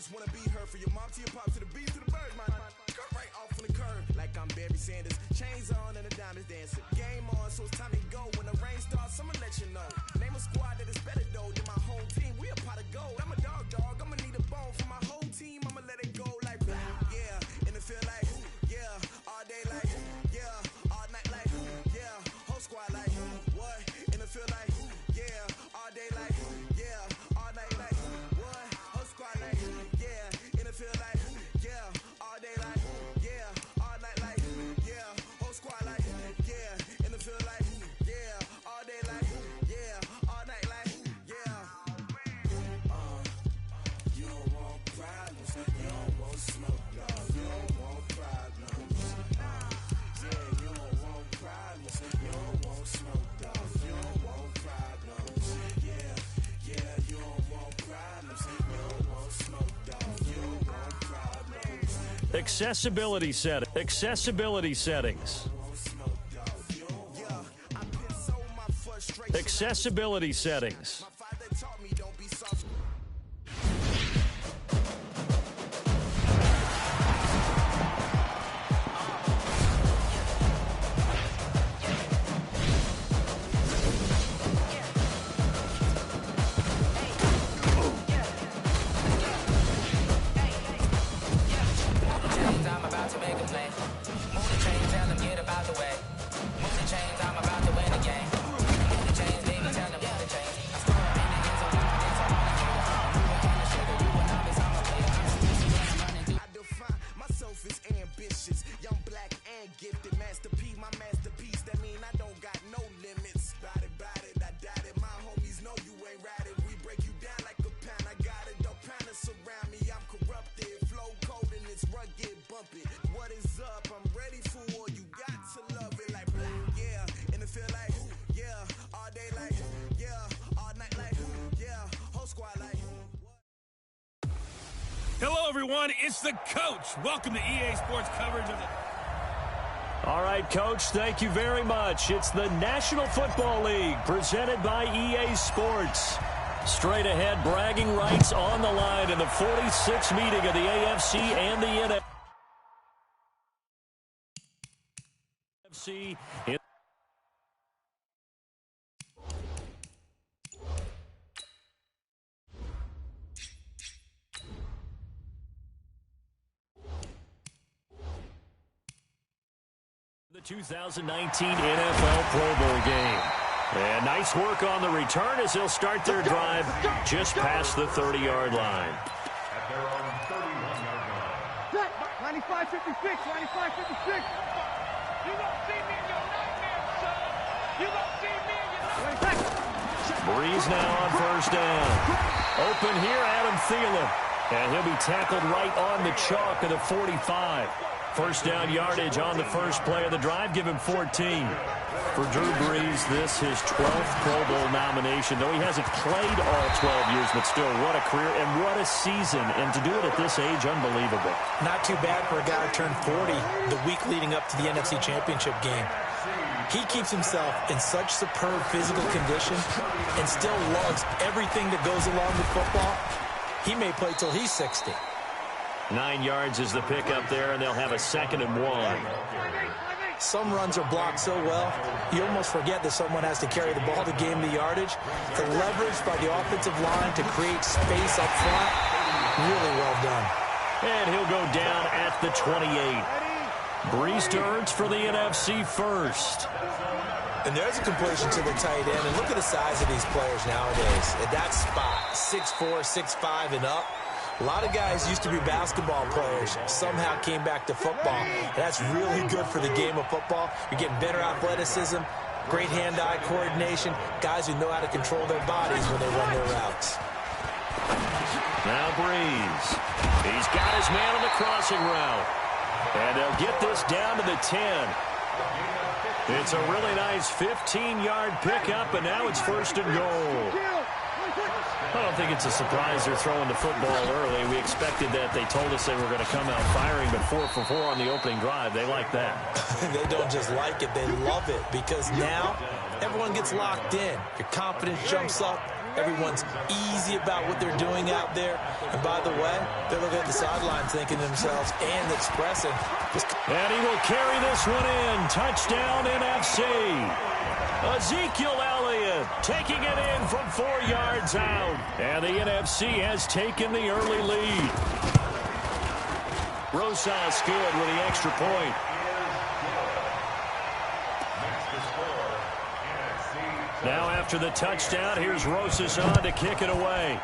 just wanna be heard for your mom to your pop to the beat to the birds, man. Cut right off on the curve like I'm Barry Sanders. Chains on and the diamonds dancing. Game on, so it's time to go. When the rain starts, I'ma let you know. Name a squad that is better though than my whole team. We a pot of gold. I'm a dog. I'ma need a bone for my whole team. I'ma let it go like blah. Yeah, and it feel like yeah, all day like yeah, all night like yeah, whole squad like what? And it feel like yeah, all day like yeah, all night like what? Whole squad like yeah, and it feel like yeah, all day like yeah, all night like yeah, whole squad like yeah, and it feel like yeah, all day like yeah, all night like yeah. You don't want problems, you don't want smoke, dog. You don't want problems. Yeah, you don't want problems, you don't want smoke, dog. You don't want problems. Yeah, you don't want problems, you don't want smoke, dog. You don't want problems. Accessibility settings. Accessibility settings. My father taught me don't be soft. I'm about to make a play. Move the chain, tell them get about the way. Move the chains, I'm about to win the game. Move the chains, baby, tell them get the chains. I score in the end zone, it's all I need. Moving on the sugar, you a novice, I'm a player. I define myself as ambitious, young, black, and gifted. Master P, my masterpiece. That mean I don't got no limits. Bout it, I doubt it. My homies know you ain't ratted. We break you down like a pound. I got it, don't pound us around me. I'm corrupted, flow cold and it's rugged, bumpy. What is up? I'm ready for war. You got to love it like black, yeah. And it feel like yeah, all day like yeah, all night like yeah, whole squad like. Hello, everyone. It's the coach. Welcome to EA Sports coverage of the... All right, Coach, thank you very much. It's the National Football League presented by EA Sports. Straight ahead, bragging rights on the line in the 46th meeting of the AFC and the NFC. The 2019 NFL Pro Bowl game. And nice work on the return as they'll start their drive just past the 30-yard line. At their own 31-yard line. 95-56, 95-56. You don't see me in your nightmare, son. You don't see me in your nightmare. Breeze now on first down. Open here, Adam Thielen. And he'll be tackled right on the chalk of the 45. First down yardage on the first play of the drive. Give him 14. For Drew Brees, this his 12th Pro Bowl nomination. Though he hasn't played all 12 years, but still, what a career and what a season. And to do it at this age, unbelievable. Not too bad for a guy who turned 40 the week leading up to the NFC Championship game. He keeps himself in such superb physical condition and still loves everything that goes along with football. He may play till he's 60. 9 yards is the pickup there, and they'll have a 2nd and 1. Some runs are blocked so well, you almost forget that someone has to carry the ball to gain the yardage. The leverage by the offensive line to create space up front, really well done. And he'll go down at the 28. Brees to Ertz for the NFC first. And there's a completion to the tight end. And look at the size of these players nowadays. At that spot, 6'4", 6'5", and up. A lot of guys used to be basketball players, somehow came back to football. That's really good for the game of football. You're getting better athleticism, great hand-eye coordination, guys who know how to control their bodies when they run their routes. Now Brees. He's got his man on the crossing route. And they'll get this down to the 10. It's a really nice 15-yard pickup, and now it's 1st and goal. I don't think it's a surprise they're throwing the football early. We expected that. They told us they were going to come out firing, but 4 for 4 on the opening drive. They like that. They don't just like it, they love it, because now everyone gets locked in. Your confidence jumps up. Everyone's easy about what they're doing out there. And by the way, they're looking at the sidelines thinking to themselves and expressing. And he will carry this one in. Touchdown NFC. Ezekiel Elliott taking it in from 4 yards out. And the NFC has taken the early lead. Rosas good with the extra point. Now after the touchdown, here's Rosas on to kick it away.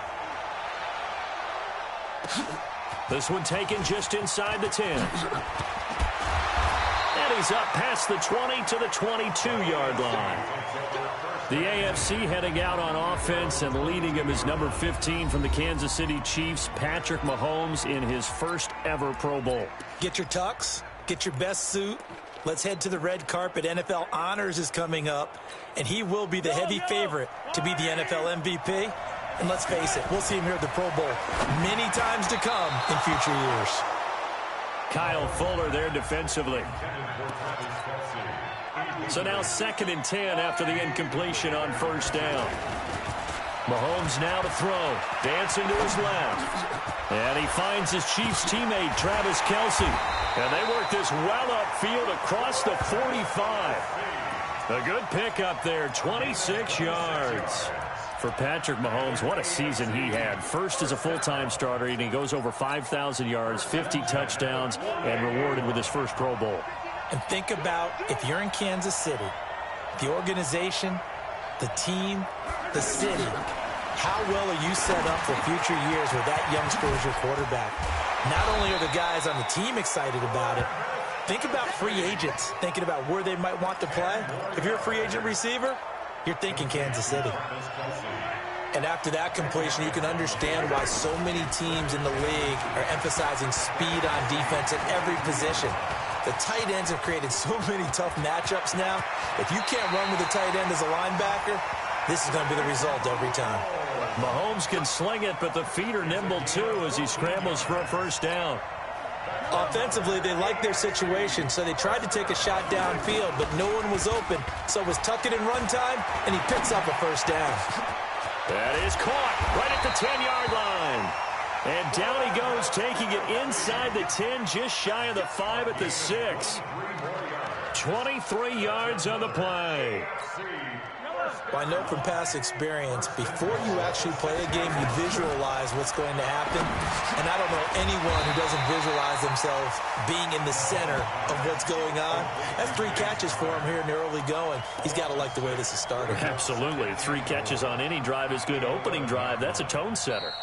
This one taken just inside the 10. And he's up past the 20 to the 22-yard line. The AFC heading out on offense, and leading him is number 15 from the Kansas City Chiefs, Patrick Mahomes, in his first ever Pro Bowl. Get your tux, get your best suit. Let's head to the red carpet. NFL Honors is coming up, and he will be the heavy favorite to be the NFL MVP. And let's face it, we'll see him here at the Pro Bowl many times to come in future years. Kyle Fuller there defensively. So now 2nd and 10 after the incompletion on first down. Mahomes now to throw. Dancing to his left. And he finds his Chiefs teammate, Travis Kelce. And they work this well upfield across the 45. A good pickup there, 26 yards. For Patrick Mahomes, what a season he had. First as a full-time starter, and he goes over 5,000 yards, 50 touchdowns, and rewarded with his first Pro Bowl. And think about, if you're in Kansas City, the organization, the team, the city, how well are you set up for future years with that youngster as your quarterback? Not only are the guys on the team excited about it, think about free agents, thinking about where they might want to play. If you're a free agent receiver, you're thinking Kansas City. And after that completion, you can understand why so many teams in the league are emphasizing speed on defense at every position. The tight ends have created so many tough matchups now. If you can't run with a tight end as a linebacker, this is going to be the result every time. Mahomes can sling it, but the feet are nimble too as he scrambles for a first down. Offensively, they liked their situation, so they tried to take a shot downfield, but no one was open. So it was tuck it in run time, and he picks up a first down. That is caught right at the 10-yard line. And down he goes, taking it inside the 10, just shy of the 5 at the 6. 23 yards on the play. Well, I know from past experience, before you actually play a game, you visualize what's going to happen. And I don't know anyone who doesn't visualize themselves being in the center of what's going on. That's 3 catches for him here in the early going. He's got to like the way this is starting. Absolutely. 3 catches on any drive is good. Opening drive, that's a tone setter.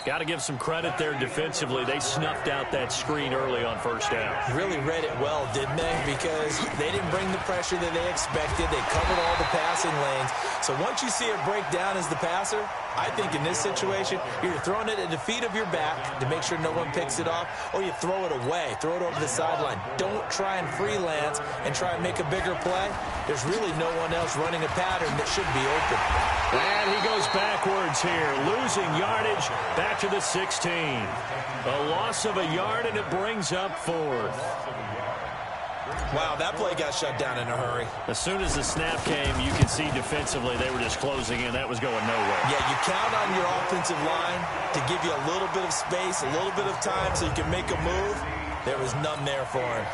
Got to give some credit there defensively. They snuffed out that screen early on first down. Really read it well, didn't they? Because they didn't bring the pressure that they expected. They covered all the passing lanes. So once you see it break down as the passer, I think in this situation, you're throwing it at the feet of your back to make sure no one picks it off, or you throw it away, throw it over the sideline. Don't try and freelance and try and make a bigger play. There's really no one else running a pattern that should be open. And he goes backwards here, losing yardage back to the 16. A loss of a yard, and it brings up 4th. Wow, that play got shut down in a hurry. As soon as the snap came, you could see defensively they were just closing in. That was going nowhere. Yeah, you count on your offensive line to give you a little bit of space, a little bit of time so you can make a move. There was none there for him.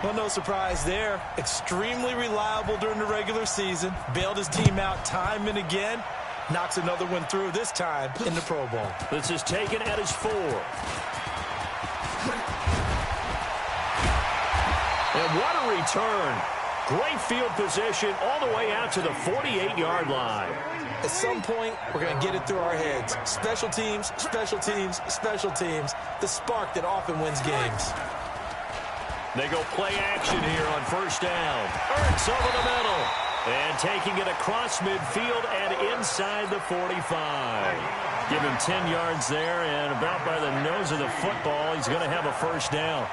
Well, no surprise there. Extremely reliable during the regular season. Bailed his team out time and again. Knocks another one through, this time in the Pro Bowl. This is taken at his 4. And what a return. Great field position all the way out to the 48-yard line. At some point, we're going to get it through our heads. Special teams, special teams, special teams. The spark that often wins games. They go play action here on first down. Ertz over the middle. And taking it across midfield and inside the 45. Give him 10 yards there, and about by the nose of the football, he's going to have a first down.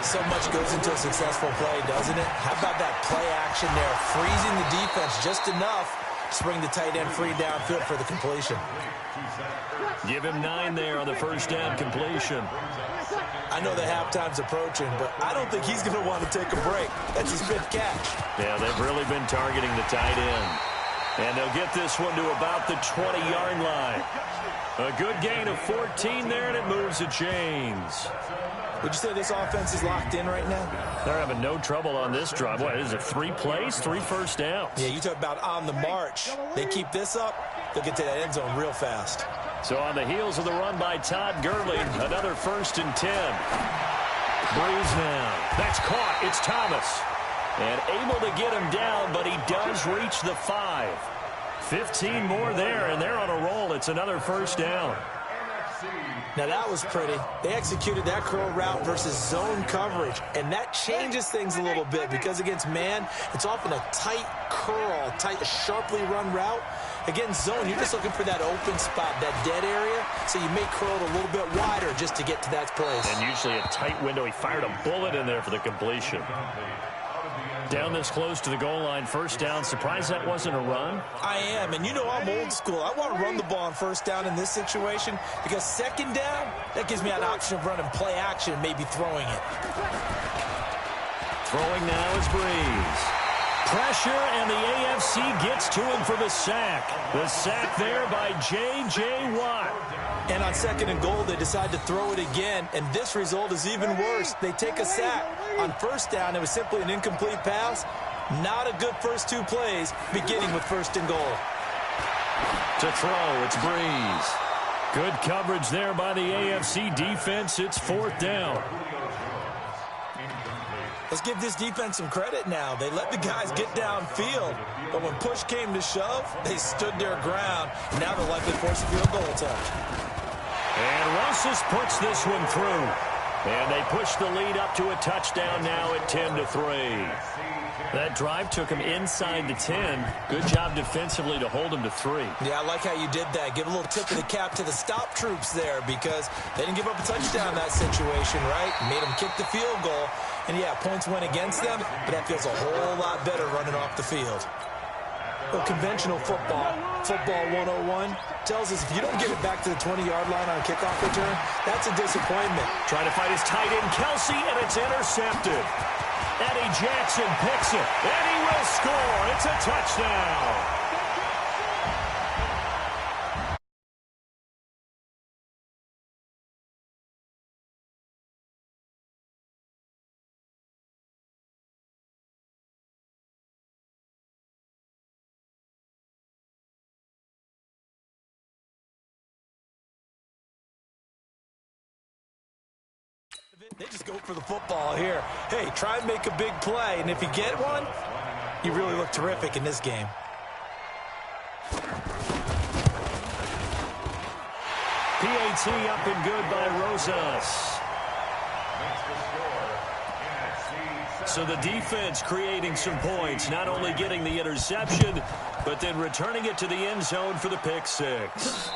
So much goes into a successful play, doesn't it? How about that play action there, freezing the defense just enough to bring the tight end free downfield for the completion. Give him 9 there on the first down completion. I know the halftime's approaching, but I don't think he's going to want to take a break. That's his 5th catch. Yeah, they've really been targeting the tight end. And they'll get this one to about the 20-yard line. A good gain of 14 there, and it moves the chains. Would you say this offense is locked in right now? They're having no trouble on this drive. What, is it 3 plays, 3 first downs? Yeah, you talk about on the march. They keep this up, they'll get to that end zone real fast. So on the heels of the run by Todd Gurley, another 1st and 10. Breeze now. That's caught. It's Thomas. And able to get him down, but he does reach the 5. 15 more there, and they're on a roll. It's another 1st down. Now that was pretty. They executed that curl route versus zone coverage, and that changes things a little bit because against man, it's often a tight curl, tight, sharply run route. Against zone, you're just looking for that open spot, that dead area, so you may curl it a little bit wider just to get to that place. And usually a tight window. He fired a bullet in there for the completion. Down this close to the goal line, 1st down. Surprised that wasn't a run? I am, and you know I'm old school. I want to run the ball on 1st down in this situation because 2nd down, that gives me an option of running play action and maybe throwing it. Throwing now is Breeze. Pressure, and the AFC gets to him for the sack. The sack there by J.J. Watt. And on 2nd and goal, they decide to throw it again, and this result is even worse. They take a sack. On 1st down, it was simply an incomplete pass. Not a good first 2 plays, beginning with 1st and goal. To throw, it's Breeze. Good coverage there by the AFC defense. It's 4th down. Let's give this defense some credit now. They let the guys get downfield, but when push came to shove, they stood their ground. Now they'll likely force a field goal attempt. And Rosas puts this one through. And they push the lead up to a touchdown now at 10-3. That drive took him inside the 10. Good job defensively to hold him to 3. Yeah, I like how you did that. Give a little tip of the cap to the stop troops there because they didn't give up a touchdown in that situation, right? Made them kick the field goal. And, yeah, points went against them, but that feels a whole lot better running off the field. Well, conventional football 101, tells us if you don't get it back to the 20-yard line on a kickoff return, that's a disappointment. Trying to fight his tight end, Kelsey, and it's intercepted. Eddie Jackson picks it, and he will score. It's a touchdown. They just go for the football here. Hey, try and make a big play, and if you get one, you really look terrific in this game. PAT up and good by Rosas. So the defense creating some points, not only getting the interception, but then returning it to the end zone for the pick 6.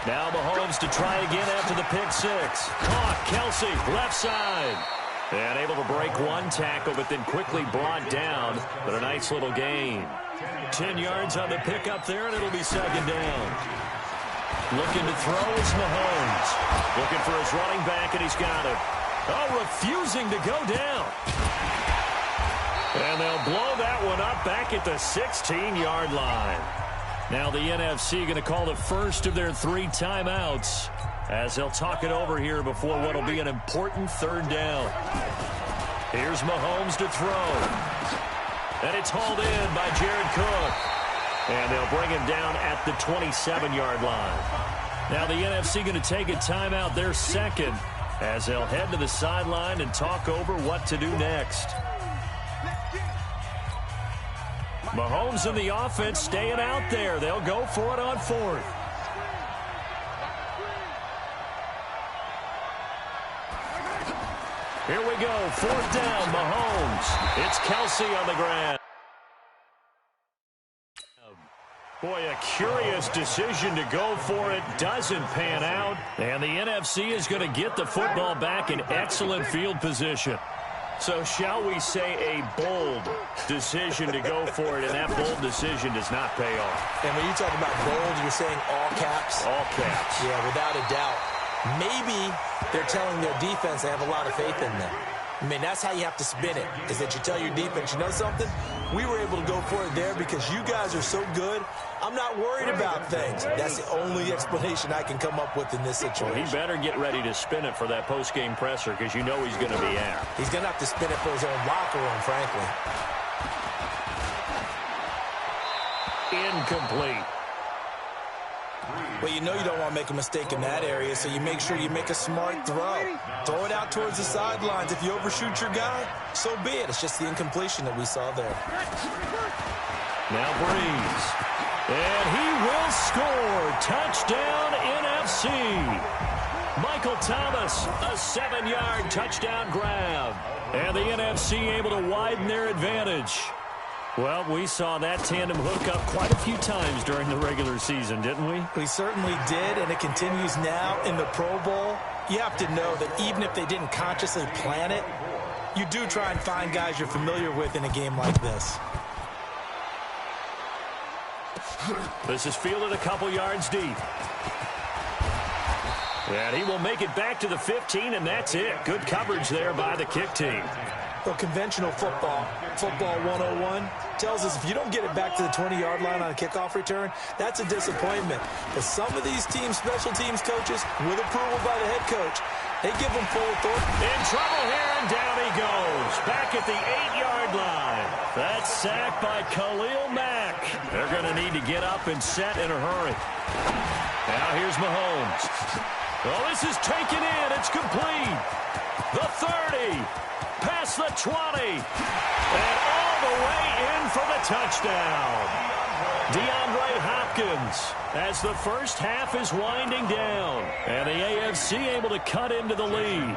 Now Mahomes to try again after the pick 6. Caught, Kelsey, left side. And able to break one tackle, but then quickly brought down. But a nice little gain. 10 yards on the pickup there, and it'll be 2nd down. Looking to throw is Mahomes. Looking for his running back, and he's got it. Oh, refusing to go down. And they'll blow that one up back at the 16-yard line. Now the NFC going to call the first of their 3 timeouts as they'll talk it over here before what will be an important 3rd down. Here's Mahomes to throw. And it's hauled in by Jared Cook. And they'll bring him down at the 27-yard line. Now the NFC going to take a timeout, their 2nd, as they'll head to the sideline and talk over what to do next. Mahomes and the offense staying out there. They'll go for it on 4th. Here we go. 4th down, Mahomes. It's Kelsey on the ground. Boy, a curious decision to go for it. Doesn't pan out. And the NFC is going to get the football back in excellent field position. So shall we say a bold decision to go for it, and that bold decision does not pay off. And when you talk about bold, you're saying all caps? All caps. Yeah, without a doubt. Maybe they're telling their defense they have a lot of faith in them. I mean, that's how you have to spin it, is that you tell your defense, you know something? We were able to go for it there because you guys are so good. I'm not worried about things. That's the only explanation I can come up with in this situation. Well, he better get ready to spin it for that post-game presser because you know he's going to be out. He's going to have to spin it for his own locker room, frankly. Incomplete. Well, you know you don't want to make a mistake in that area, so you make sure you make a smart throw. Throw it out towards the sidelines. If you overshoot your guy, so be it. It's just the incompletion that we saw there. Now Breeze. And he will score. Touchdown, NFC. Michael Thomas, a 7-yard touchdown grab. And the NFC able to widen their advantage. Well, we saw that tandem hook up quite a few times during the regular season, didn't we? We certainly did, and it continues now in the Pro Bowl. You have to know that even if they didn't consciously plan it, you do try and find guys you're familiar with in a game like this. This is fielded a couple yards deep. And he will make it back to the 15, and that's it. Good coverage there by the kick team. Well, conventional football 101, tells us if you don't get it back to the 20-yard line on a kickoff return, that's a disappointment. But some of these teams, special teams coaches, with approval by the head coach, they give them full authority. In trouble here, and down he goes. Back at the 8-yard line. That's sacked by Jahlil-Marke. They're going to need to get up and set in a hurry. Now here's Mahomes. Oh, this is taken in. It's complete. The 30. Past the 20. And all the way in for the touchdown. DeAndre Hopkins as the first half is winding down. And the AFC able to cut into the lead.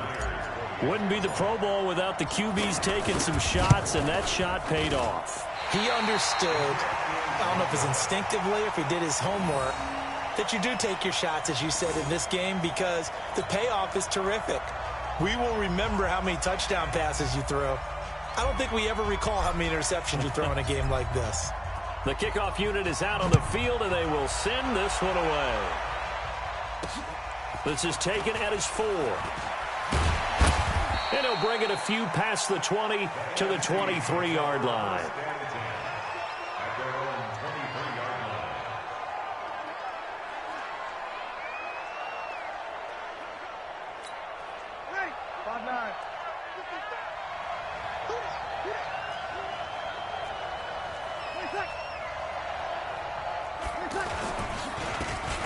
Wouldn't be the Pro Bowl without the QBs taking some shots, and that shot paid off. He understood, I don't know if it's instinctively or if he did his homework, that you do take your shots, as you said, in this game because the payoff is terrific. We will remember how many touchdown passes you throw. I don't think we ever recall how many interceptions you throw in a game like this. The kickoff unit is out on the field, and they will send this one away. This is taken at his 4. And he'll bring it a few past the 20 to the 23-yard line.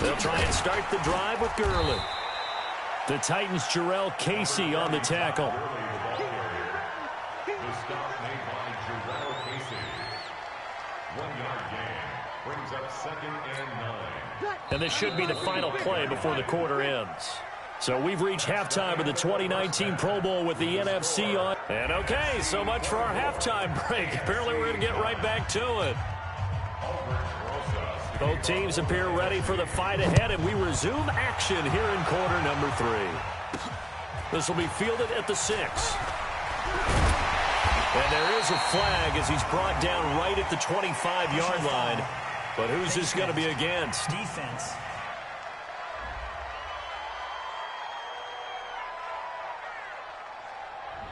They'll try and start the drive with Gurley. The Titans' Jarrell Casey on the tackle. The stop made by Jarrell Casey. 1-yard gain brings up 2nd and 9. And this should be the final play before the quarter ends. So we've reached halftime of the 2019 Pro Bowl with the NFC on. And okay, so much for our halftime break. Apparently we're going to get right back to it. Both teams appear ready for the fight ahead, and we resume action here in quarter number 3. This will be fielded at the 6. And there is a flag as he's brought down right at the 25-yard line. But who's this going to be against? Defense.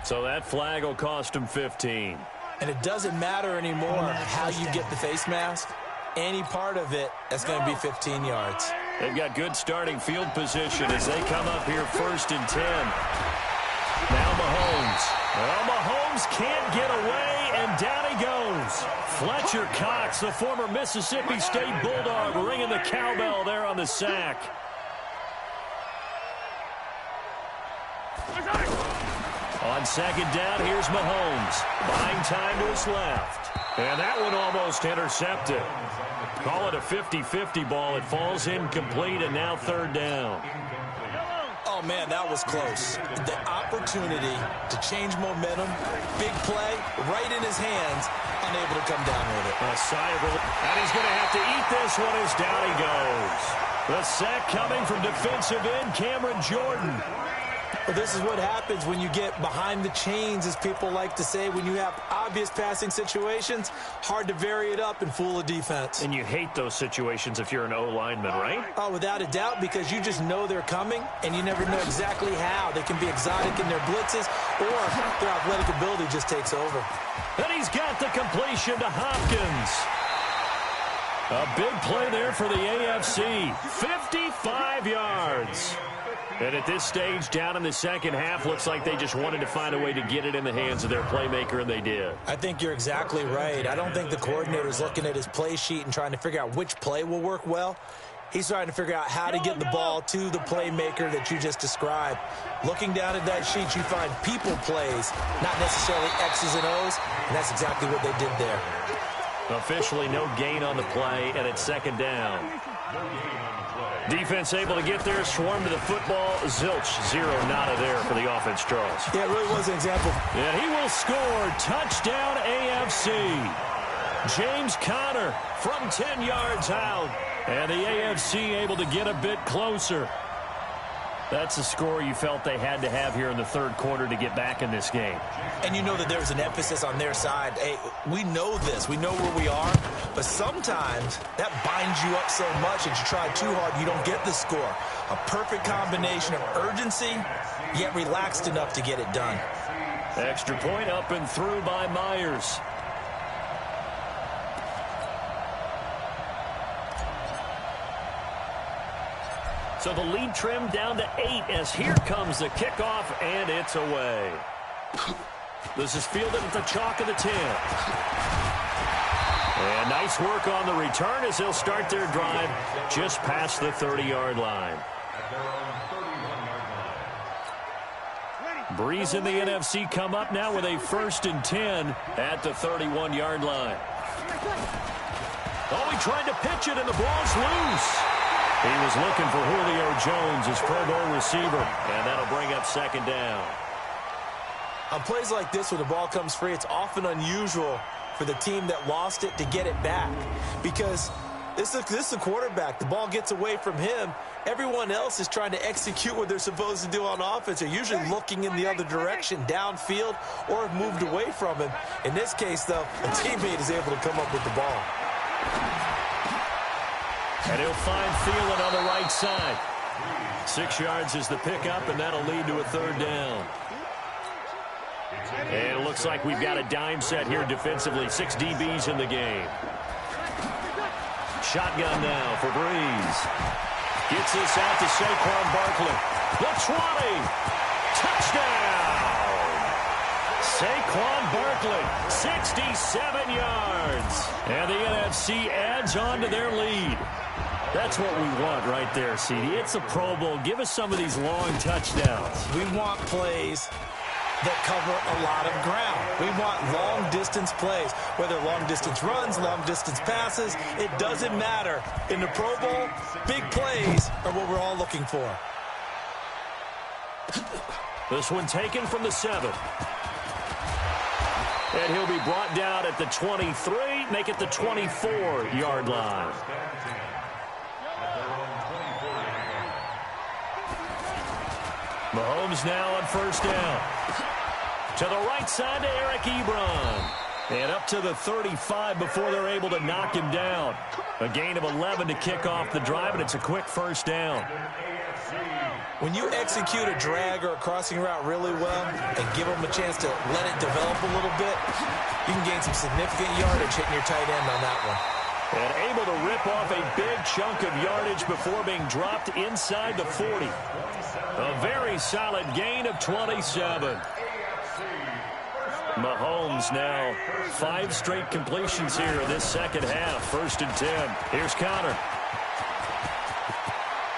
So that flag will cost him 15. And it doesn't matter anymore how you get the face mask. Any part of it, that's going to be 15 yards. They've got good starting field position as they come up here 1st and 10. Now Mahomes. Well, Mahomes can't get away, and down he goes. Fletcher Cox, the former Mississippi State Bulldog, ringing the cowbell there on the sack. On 2nd down, here's Mahomes. Buying time to his left. And that one almost intercepted. Call it a 50-50 ball. It falls incomplete, and now 3rd down. Oh, man, that was close. The opportunity to change momentum, big play, right in his hands, unable to come down with it. A sigh of relief. And he's going to have to eat this one as down he goes. The sack coming from defensive end Cameron Jordan. Well, this is what happens when you get behind the chains, as people like to say. When you have obvious passing situations, hard to vary it up and fool a defense. And you hate those situations if you're an O-lineman, right? Oh, without a doubt, because you just know they're coming, and you never know exactly how. They can be exotic in their blitzes, or their athletic ability just takes over. And he's got the completion to Hopkins. A big play there for the AFC. 55 yards. And at this stage, down in the second half, looks like they just wanted to find a way to get it in the hands of their playmaker, and they did. I think you're exactly right. I don't think the coordinator's looking at his play sheet and trying to figure out which play will work well. He's trying to figure out how to get the ball to the playmaker that you just described. Looking down at that sheet, you find people plays, not necessarily X's and O's, and that's exactly what they did there. Officially no gain on the play, and it's second down. Defense able to get there, swarm to the football. Zilch, zero, nada there for the offense, Charles. Yeah, it really was an example. And he will score. Touchdown AFC. James Conner from 10 yards out. And the AFC able to get a bit closer. That's a score you felt they had to have here in the third quarter to get back in this game. And you know that there's an emphasis on their side. Hey, we know this. We know where we are. But sometimes that binds you up so much that you try too hard, you don't get the score. A perfect combination of urgency, yet relaxed enough to get it done. Extra point up and through by Myers. So the lead trimmed down to 8 as here comes the kickoff, and it's away. This is fielded at the chalk of the 10. And nice work on the return as they'll start their drive just past the 30-yard line. Breeze and the NFC come up now with a 1st and 10 at the 31-yard line. Oh, he tried to pitch it, and the ball's loose. He was looking for Julio Jones, his Pro Bowl receiver, and that'll bring up second down. On plays like this where the ball comes free, it's often unusual for the team that lost it to get it back, because this is a quarterback. The ball gets away from him. Everyone else is trying to execute what they're supposed to do on offense. They're usually looking in the other direction, downfield, or have moved away from him. In this case, though, a teammate is able to come up with the ball. And he'll find Thielen on the right side. 6 yards is the pickup, and that'll lead to a third down. And it looks like we've got a dime set here defensively. 6 DBs in the game. Shotgun now for Breeze. Gets this out to Saquon Barkley. The 20. Touchdown. Saquon Barkley, 67 yards. And the NFC adds on to their lead. That's what we want right there, CD. It's a Pro Bowl. Give us some of these long touchdowns. We want plays that cover a lot of ground. We want long-distance plays, whether long-distance runs, long-distance passes. It doesn't matter. In the Pro Bowl, big plays are what we're all looking for. This one taken from the 7. And he'll be brought down at the 23, make it the 24-yard line. Mahomes now on first down. To the right side to Eric Ebron. And up to the 35 before they're able to knock him down. A gain of 11 to kick off the drive, and it's a quick first down. When you execute a drag or a crossing route really well and give them a chance to let it develop a little bit, you can gain some significant yardage hitting your tight end on that one. And able to rip off a big chunk of yardage before being dropped inside the 40. A very solid gain of 27. Mahomes now 5 straight completions here in this second half. 1st and 10. Here's Conner.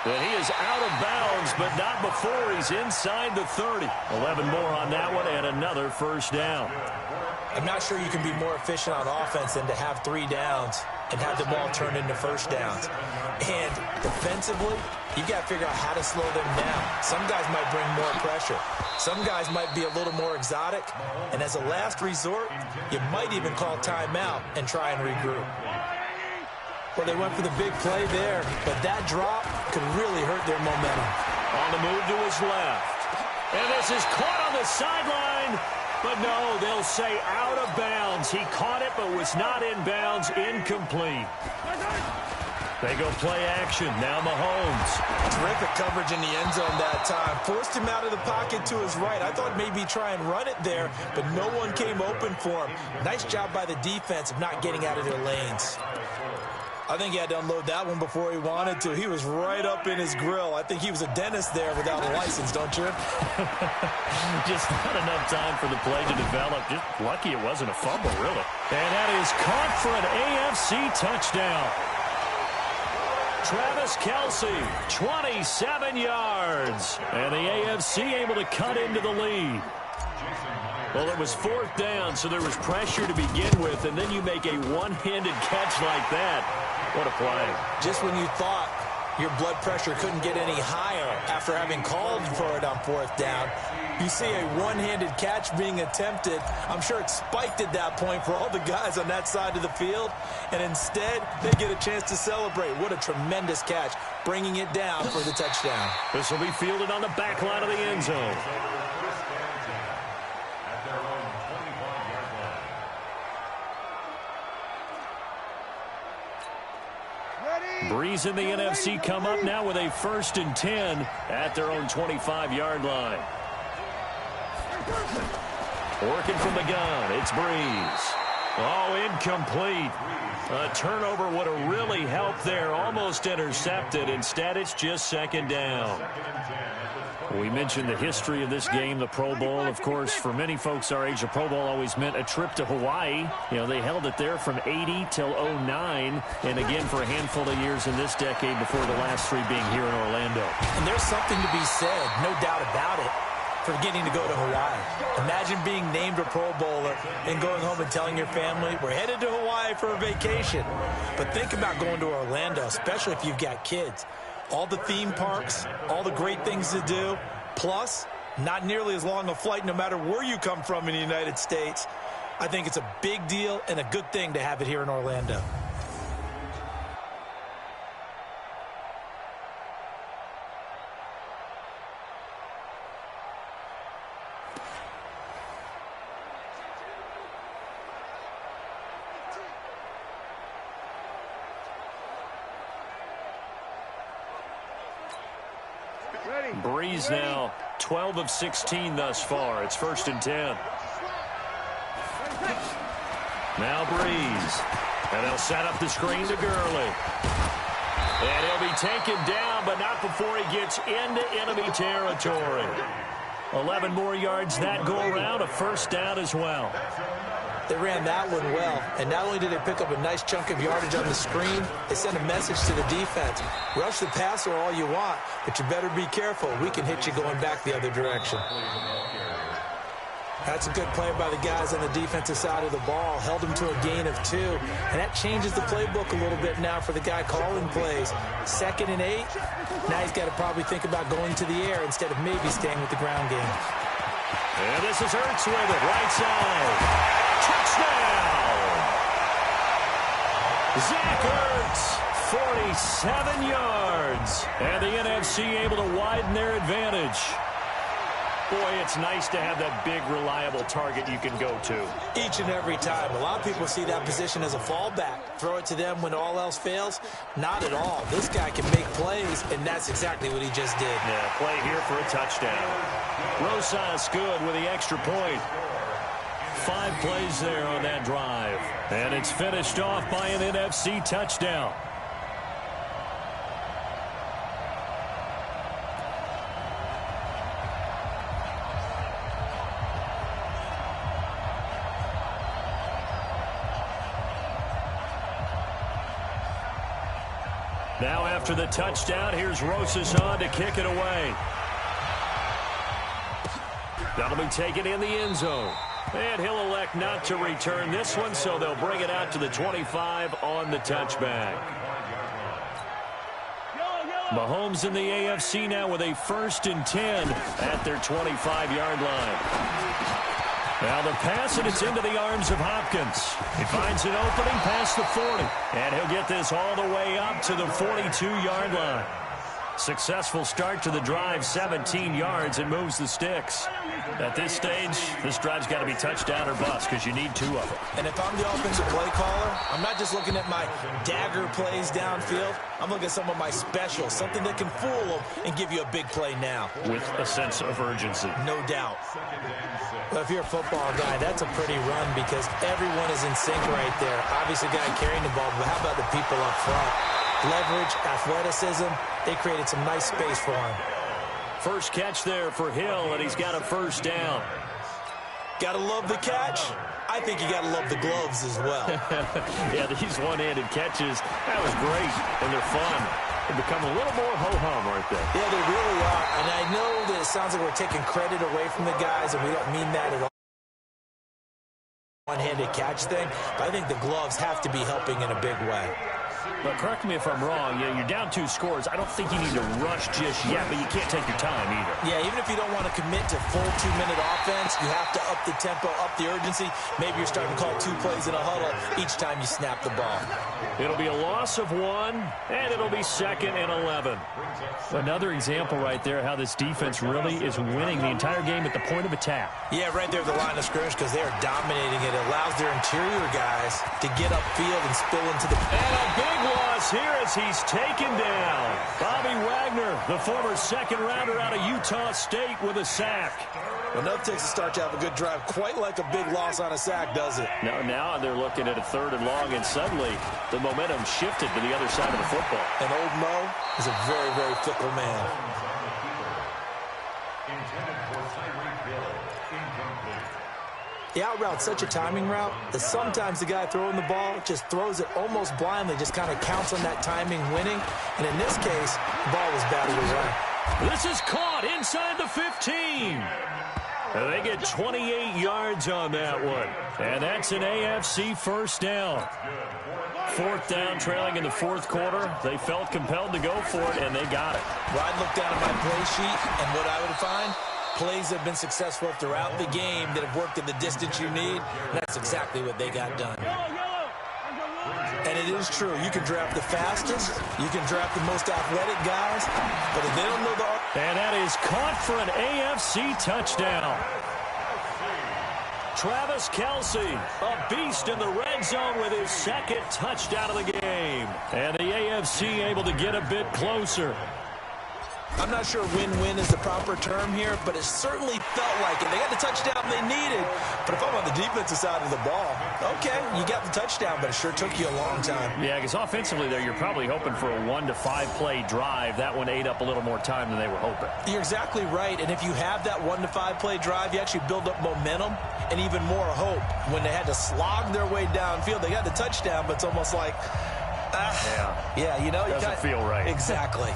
And he is out of bounds, but not before he's inside the 30. 11 more on that one and another first down. I'm not sure you can be more efficient on offense than to have 3 downs and have the ball turn into first downs. And defensively, you've got to figure out how to slow them down. Some guys might bring more pressure. Some guys might be a little more exotic. And as a last resort, you might even call timeout and try and regroup. Well, they went for the big play there, but that drop could really hurt their momentum. On the move to his left. And this is caught on the sideline. But no, they'll say out of bounds. He caught it but was not in bounds. Incomplete. They go play action. Now Mahomes. Terrific coverage in the end zone that time. Forced him out of the pocket to his right. I thought maybe try and run it there, but no one came open for him. Nice job by the defense of not getting out of their lanes. I think he had to unload that one before he wanted to. He was right up in his grill. I think he was a dentist there without a license, don't you? Just not enough time for the play to develop. Just lucky it wasn't a fumble, really. And that is caught for an AFC touchdown. Travis Kelce, 27 yards. And the AFC able to cut into the lead. Well, it was 4th down, so there was pressure to begin with, and then you make a one-handed catch like that. What a play. Just when you thought your blood pressure couldn't get any higher after having called for it on 4th down, you see a one-handed catch being attempted. I'm sure it spiked at that point for all the guys on that side of the field, and instead they get a chance to celebrate. What a tremendous catch, bringing it down for the touchdown. This will be fielded on the back line of the end zone. Breeze in the NFC come up now with a 1st and 10 at their own 25-yard line. Working from the gun, it's Breeze. Oh, incomplete. A turnover would have really helped there. Almost intercepted. Instead, it's just 2nd down. We mentioned the history of this game, the Pro Bowl. Of course, for many folks our age, the Pro Bowl always meant a trip to Hawaii. You know, they held it there from 80 till 09, and again for a handful of years in this decade before the last 3 being here in Orlando. And there's something to be said, no doubt about it, for getting to go to Hawaii. Imagine being named a Pro Bowler and going home and telling your family, we're headed to Hawaii for a vacation. But think about going to Orlando, especially if you've got kids. All the theme parks, all the great things to do, plus not nearly as long a flight no matter where you come from in the United States. I think it's a big deal and a good thing to have it here in Orlando. Breeze now 12 of 16 thus far. It's 1st and 10. Now Breeze. And they'll set up the screen to Gurley. And he'll be taken down, but not before he gets into enemy territory. 11 more yards that go around, a 1st down as well. They ran that one well, and not only did they pick up a nice chunk of yardage on the screen, they sent a message to the defense. Rush the passer all you want, but you better be careful. We can hit you going back the other direction. That's a good play by the guys on the defensive side of the ball. Held him to a gain of 2, and that changes the playbook a little bit now for the guy calling plays. 2nd and 8. Now he's got to probably think about going to the air instead of maybe staying with the ground game. And this is Ertz with it, right side. Touchdown! Zach Ertz, 47 yards. And the NFC able to widen their advantage. Boy, it's nice to have that big, reliable target you can go to. Each and every time. A lot of people see that position as a fallback. Throw it to them when all else fails. Not at all. This guy can make plays, and that's exactly what he just did. Yeah, play here for a touchdown. Rosas good with the extra point. 5 plays there on that drive. And it's finished off by an NFC touchdown. Now after the touchdown, here's Rosas on to kick it away. That'll be taken in the end zone. And he'll elect not to return this one, so they'll bring it out to the 25 on the touchback. Mahomes in the AFC now with a 1st and 10 at their 25-yard line. Now the pass, and it's into the arms of Hopkins. He finds an opening past the 40, and he'll get this all the way up to the 42-yard line. Successful start to the drive, 17 yards, and moves the sticks. At this stage, this drive's got to be touchdown or bust because you need 2 of them. And if I'm the offensive play caller, I'm not just looking at my dagger plays downfield. I'm looking at some of my specials, something that can fool them and give you a big play now. With a sense of urgency. No doubt. Well, if you're a football guy, that's a pretty run because everyone is in sync right there. Obviously, the guy carrying the ball, but how about the people up front? Leverage, athleticism, they created some nice space for him. First catch there for Hill, and he's got a first down. Gotta love the catch. I think you gotta love the gloves as well. Yeah, these one-handed catches, that was great, and they're fun. They become a little more ho-hum right there. Yeah, they really are. And I know that it sounds like we're taking credit away from the guys, and we don't mean that at all. One-handed catch thing, but I think the gloves have to be helping in a big way. But correct me if I'm wrong, you're down 2 scores. I don't think you need to rush just yet, but you can't take your time either. Yeah, even if you don't want to commit to full 2-minute offense, you have to up the tempo, up the urgency. Maybe you're starting to call 2 plays in a huddle each time you snap the ball. It'll be a loss of 1, and it'll be 2nd and 11. Another example right there how this defense really is winning the entire game at the point of attack. Yeah, right there at the line of scrimmage because they are dominating it. It allows their interior guys to get upfield and spill into the... And a big loss here as he's taken down. Bobby Wagner, the former second-rounder out of Utah State, with a sack. Enough takes a start to have a good drive. Quite like a big loss on a sack, does it? Now they're looking at a 3rd and long, and suddenly the momentum shifted to the other side of the football. And old Mo is a very, very fickle man. The out route's such a timing route that sometimes the guy throwing the ball just throws it almost blindly, just kind of counts on that timing winning. And in this case, the ball was batted away. This is caught inside the 15. They get 28 yards on that one. And that's an AFC first down. 4th down, trailing in the 4th quarter. They felt compelled to go for it, and they got it. Well, I'd look down at my play sheet, and what I would find, plays have been successful throughout the game that have worked at the distance you need. And that's exactly what they got done. And it is true. You can draft the fastest. You can draft the most athletic guys. But if they don't know the... And that is caught for an AFC touchdown. Travis Kelce, a beast in the red zone with his 2nd touchdown of the game. And the AFC able to get a bit closer. I'm not sure win-win is the proper term here, but it certainly felt like it. They got the touchdown they needed. But if I'm on the defensive side of the ball, okay, you got the touchdown, but it sure took you a long time. Yeah, because offensively there, you're probably hoping for a 1 to 5 play drive. That one ate up a little more time than they were hoping. You're exactly right. And if you have that 1 to 5 play drive, you actually build up momentum and even more hope. When they had to slog their way downfield, they got the touchdown, but it's almost like, yeah, you know, doesn't feel right. Exactly.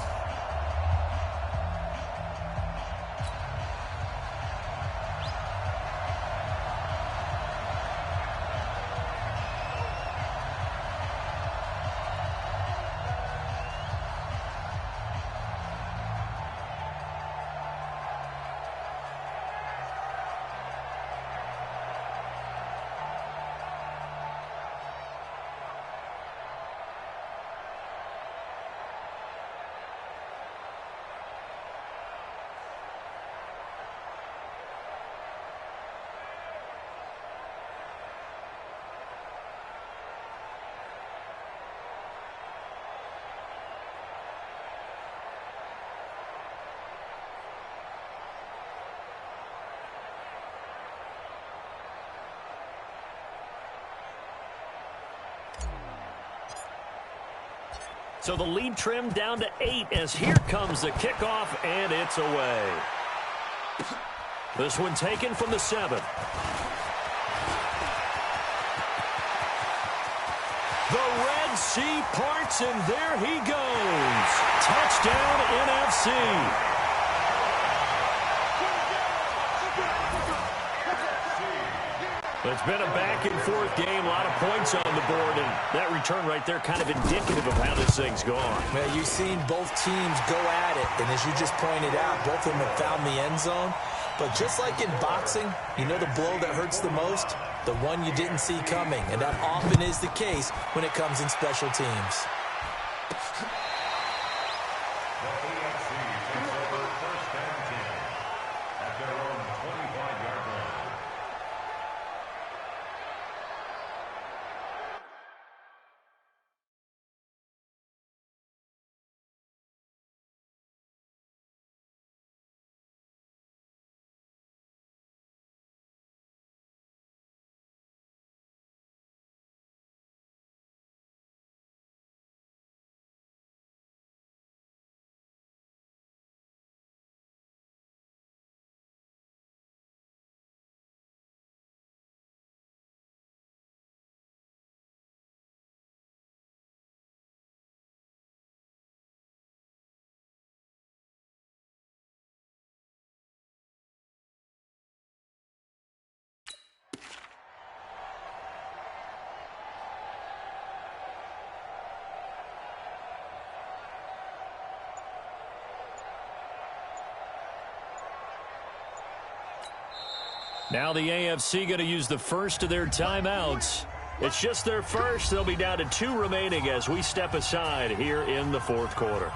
So the lead trimmed down to 8 as here comes the kickoff, and it's away. This one taken from the 7. The Red Sea parts, and there he goes. Touchdown, NFC. It's been a back-and-forth game, a lot of points on the board, and that return right there kind of indicative of how this thing's gone. Well, you've seen both teams go at it, and as you just pointed out, both of them have found the end zone. But just like in boxing, you know the blow that hurts the most? The one you didn't see coming, and that often is the case when it comes in special teams. Now the AFC going to use the first of their timeouts. It's just their first. They'll be down to 2 remaining as we step aside here in the fourth quarter.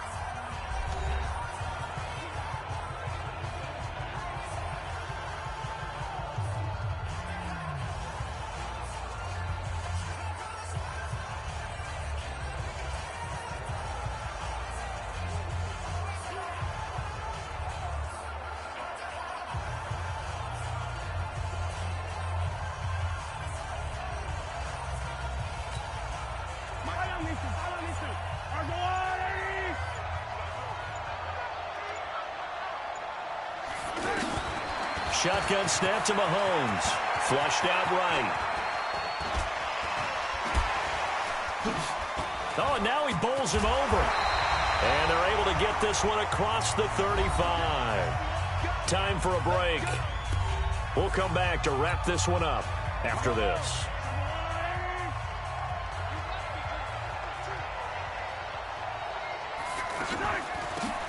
Shotgun snap to Mahomes. Flushed out right. Oh, and now he bowls him over. And they're able to get this one across the 35. Time for a break. We'll come back to wrap this one up after this.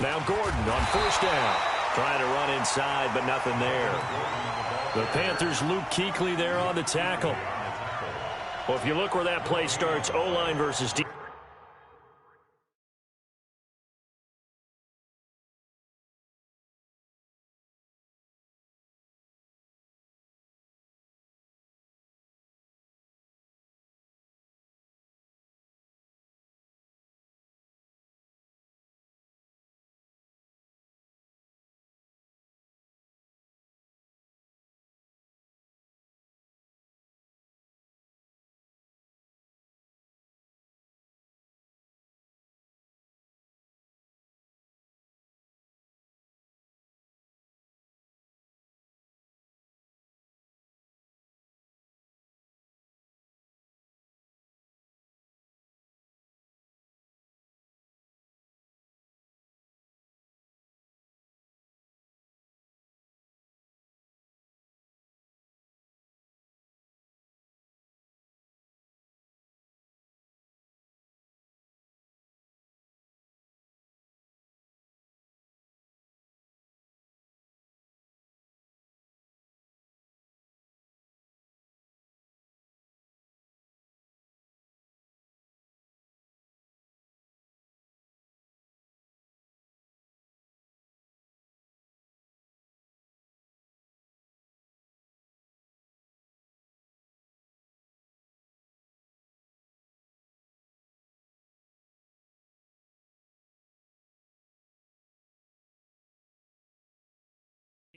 Now Gordon on first down. Trying to run inside, but nothing there. The Panthers' Luke Kuechly there on the tackle. Well, if you look where that play starts, O-line versus D.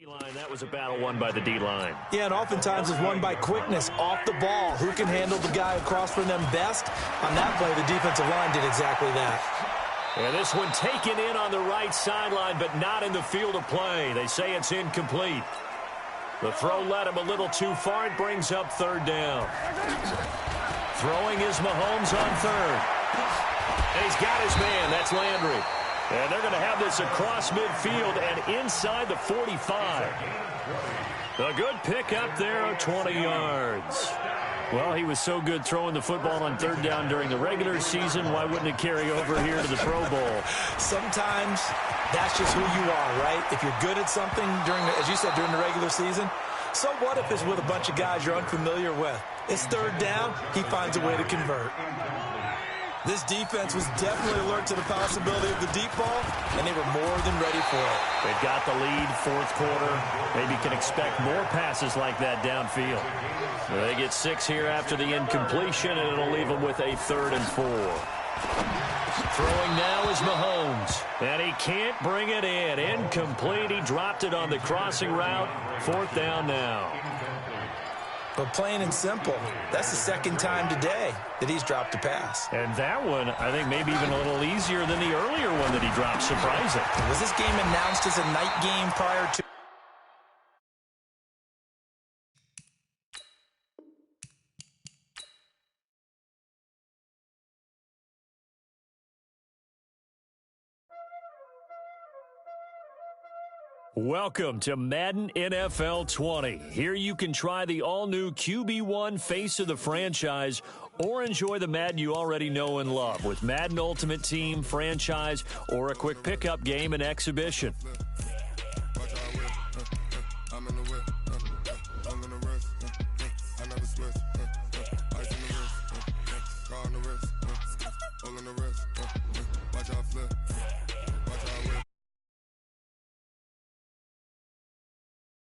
D-line, that was a battle won by the D-line. Yeah, and oftentimes it's won by quickness off the ball. Who can handle the guy across from them best? On that play, the defensive line did exactly that. And this one taken in on the right sideline, but not in the field of play. They say it's incomplete. The throw led him a little too far. It brings up third down. Throwing is Mahomes on third. And he's got his man. That's Landry. And they're going to have this across midfield and inside the 45. A good pick up there of 20 yards. Well, he was so good throwing the football on third down during the regular season. Why wouldn't it carry over here to the Pro Bowl? Sometimes that's just who you are, right? If you're good at something during, as you said, during the regular season, so what if it's with a bunch of guys you're unfamiliar with? It's third down. He finds a way to convert. This defense was definitely alert to the possibility of the deep ball, and they were more than ready for it. They've got the lead, fourth quarter. Maybe can expect more passes like that downfield. They get 6 here after the incompletion, and it'll leave them with a 3rd and 4. Throwing now is Mahomes, and he can't bring it in. Incomplete. He dropped it on the crossing route. 4th down now. But plain and simple, that's the second time today that he's dropped a pass. And that one, I think, maybe even a little easier than the earlier one that he dropped. Surprising. Was this game announced as a night game prior to? Welcome to Madden NFL 20. Here you can try the all-new QB1 face of the franchise or enjoy the Madden you already know and love with Madden Ultimate Team, franchise, or a quick pickup game and exhibition. all on the rest. Watch out flip.